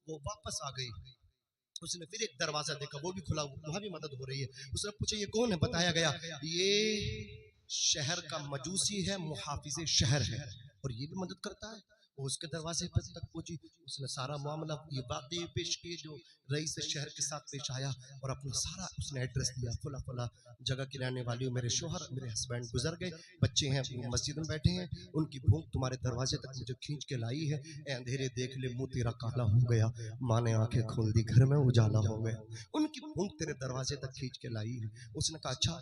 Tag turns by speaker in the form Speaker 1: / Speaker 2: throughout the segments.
Speaker 1: वो वापस आ गई। उसने फिर एक दरवाजा देखा, वो भी खुला, वहां भी मदद हो रही है। उसने पूछा ये कौन है? बताया गया ये शहर का मजूसी है, मुहाफिज शहर है, और ये भी मदद करता है। वो उसके दरवाजे पर तक पहुंची। उसने सारा मामला ये बातें पेश की जो रईस शहर के साथ पेश आया, और अपना सारा उसने एड्रेस दिया, फला फला जगह की रहने वाली हूँ, मेरे शोहर मेरे हस्बैंड गुजर गए, बच्चे हैं मस्जिद में बैठे हैं, उनकी भूख तुम्हारे दरवाजे तक मुझे खींच के लाई है। ए अंधेरे देख ले मुंह तेरा काला हो गया, माँ ने आंखें खोल दी, घर में उजाला हो गया, उनकी भूख तेरे दरवाजे तक खींच के लाई है। उसने कहा अच्छा,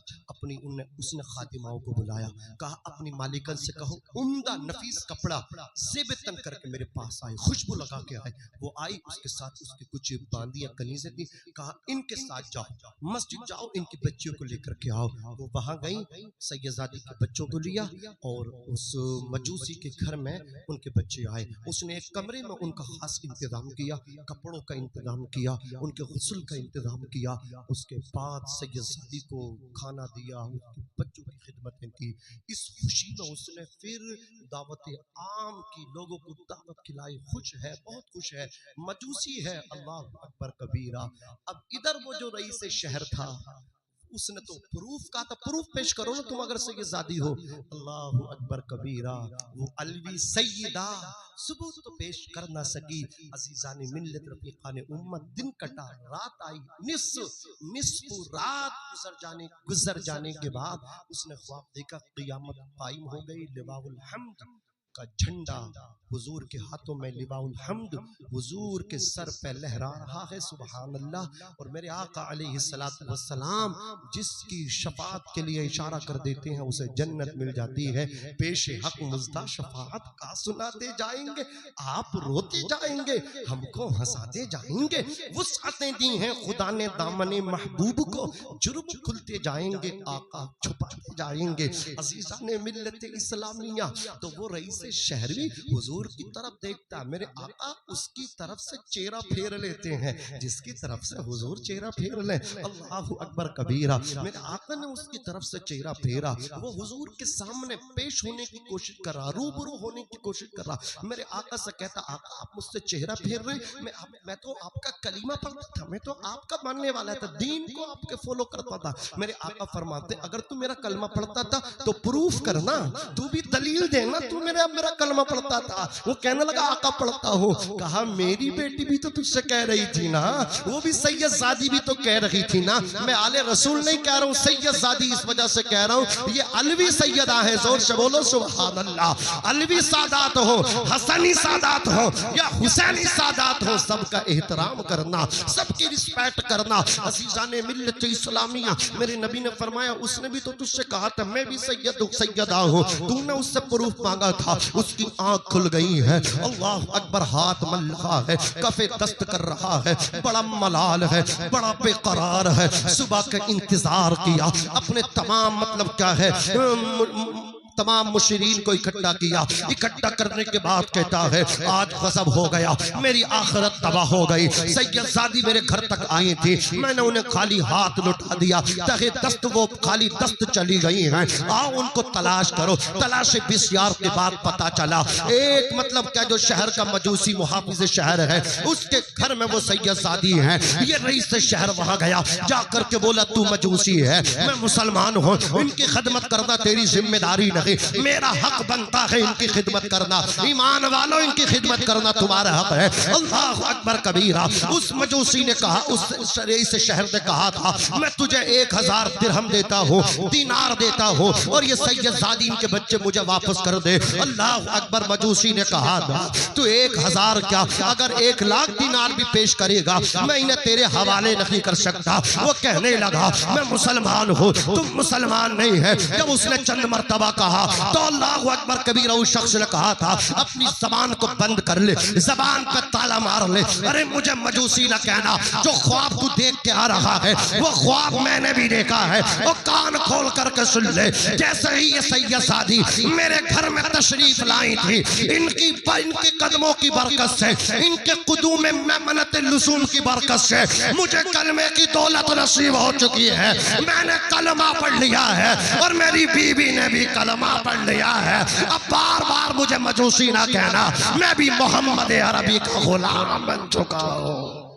Speaker 1: उसने खातिमाओं को बुलाया, कहा अपनी मालिकन से कहो उम्दा नफीस कपड़ा ज़ेब तन करके मेरे पास आए, खुशबू लगा के आए। वो आई, उसके साथ उसकी कुछ बांदियां कनीज़ें थी, कहा इनके साथ जाओ, मस्जिद जाओ, इनकी बच्चियों को लेकर के आओ। वो वहां गई, सैयदादी के बच्चों को लिया, और उस मजूसी के घर में उनके बच्चे आए। उसने एक कमरे में उनका खास इंतजाम किया, कपड़ों का इंतजाम किया, उनके गुस्ल का इंतजाम किया। उसके बाद सैयदादी को खाना दिया, उसके बच्चों की खिदमतें की। इस खुशी में उसने फिर दावत आम की, लोगों को दावत खिलाई, खुश है, बहुत खुश है, मजूसी है। अल्लाह अकबर कबीरा। अब इधर वो जो रईस शहर था, उसने तो प्रूफ कहा था, प्रूफ पेश करो ना तुम अगर सैयदादी हो। अल्लाह अकबर कबीरा। वो अलवी सैयदा सबूत तो पेश कर ना सकी। अजीजान मिल्लत रफीकान उम्मत, दिन कटा रात आई, निस्फ रात गुजर जाने के बाद उसने ख्वाब देखा, क़ियामत कायम हो गई, लिवाउल हम्द का झंडा हुजूर के हाथों में, लिवाउल हम्द हुजूर के सर पे लहरा रहा है। सुभान अल्लाह। और मेरे आका अलैहिस्सलातु वस्सलाम जिसकी शफाअत के लिए इशारा कर देते हैं उसे जन्नत मिल जाती है। पेश हक मुज़्दा शफाअत का सुनाते जाएंगे, आप रोते जाएंगे, हमको हंसाते जाएंगे। वुसअतें दी हैं खुदा ने दामने महबूब को, जुर्म खुलते जाएंगे, आका छुपाते जाएंगे। अज़ीज़ाने मिल्लत इस्लामिया। तो वो रईस शहर भी हुजूर की तरफ देखता है, मेरे आका उसकी तरफ से चेहरा फेर लेते हैं जिसकी तरफ से हुजूर चेहरा फेर ले। अल्लाहु अकबर कबीरा। मेरे आका ने उसकी तरफ से चेहरा फेरा, वो हुजूर के सामने पेश होने की कोशिश कर रहा, रूबरू होने की कोशिश कर रहा। मेरे आका से कहता, आका आप मुझसे चेहरा फेर रहे, मैं तो आपका कलीमा पढ़ता था, मैं तो आपका मानने वाला था, दीन को आपके फॉलो करता था। मेरे आका फरमाते, अगर तू मेरा कलमा पढ़ता था तो प्रूफ करना, तू भी दलील देना, तू मेरा कलमा पढ़ता था। वो कहने लगा आका पढ़ता हूँ। कहा मेरी बेटी भी तो तुझसे कह रही थी ना, वो भी सैयदजादी भी तो कह रही थी ना। मैं आले रसूल नहीं कह रहा हूँ, सैयदजादी इस वजह से कह रहा हूँ, ये अलवी सैयदा है। जोर से बोलो सुभान अल्लाह। अलवी सादात हो, हसनी सादात हो या हुसैनी सादात हो, सबका एहतराम करना, सबकी रिस्पेक्ट करना। अज़ीज़ाने मिल्लत इस्लामिया। मेरे नबी ने फरमाया, उसने भी तो तुझसे कहा था मैं भी सैयदा हूँ, तूने उससे प्रूफ मांगा था, उसकी आंख खुल गई है। अल्लाह अकबर। हाथ मल रहा है, कफे दस्त कर रहा है, बड़ा मलाल है, बड़ा बेकरार है। सुबह का इंतजार किया, अपने तमाम मतलब क्या है तमाम मुशरीन को इकट्ठा किया। इकट्ठा करने के बाद कहता है आज गज़ब हो गया, मेरी आखिरत तबाह हो गई। सैयदजादी मेरे घर तक आई थी, मैंने उन्हें खाली हाथ लुटा दिया, तहे दस्त वो खाली दस्त चली गई हैं। आओ उनको तलाश करो। तलाश बिस्यार के बाद पता चला एक मतलब क्या जो शहर का मजूसी मुहाफिज शहर है उसके घर में वो सैयदजादी है। ये रईस शहर वहां गया, जाकर के बोला तू मजूसी है, मैं मुसलमान हूँ, इनकी खिदमत करना तेरी जिम्मेदारी नहीं, मेरा हक बनता है इनकी खिदमत करना। ईमान वालों इनकी खिदमत करना तुम्हारा हक है। अल्लाह अकबर कबीरा। उस मजूसी ने कहा, उस रईस शहर ने कहा था मैं तुझे 1000 दिरहम देता हूँ, दीनार देता हूँ, और ये सैयदजादी इनके बच्चे मुझे वापस कर दे। अल्लाह अकबर। मजूसी ने कहा था तू 1000 क्या, अगर 1 लाख दीनार भी पेश करेगा मैं इन्हें तेरे हवाले नहीं कर सकता। वो कहने लगा मैं मुसलमान हूँ, तुम मुसलमान नहीं है। जब उसने चंद मर्तबा कहा तो अल्लाह अकबर कबीरा उस शख्स ने कहा था अपनी जबान को बंद कर ले, जबान पर ताला मार ले। अरे मुझे मजूसी न कहना, जो ख्वाब तू देख के आ रहा है वो ख्वाब मैंने भी देखा है। वो कान खोल करके सुन ले। जैसे ही ये सैयदजादी मेरे घर में तशरीफ लाई थी, इनके कदमों की बरकत से, इनके कुदूम में मेमनत लुसूम की बरकत से मुझे कलमे की दौलत नसीब हो चुकी है। मैंने कलमा पढ़ लिया है और मेरी बीवी ने भी कलमा
Speaker 2: कलमा पढ़ लिया है, अब बार बार मुझे मजूसी ना कहना, मैं भी मोहम्मद अरबी का गुलाम बन चुका हूँ।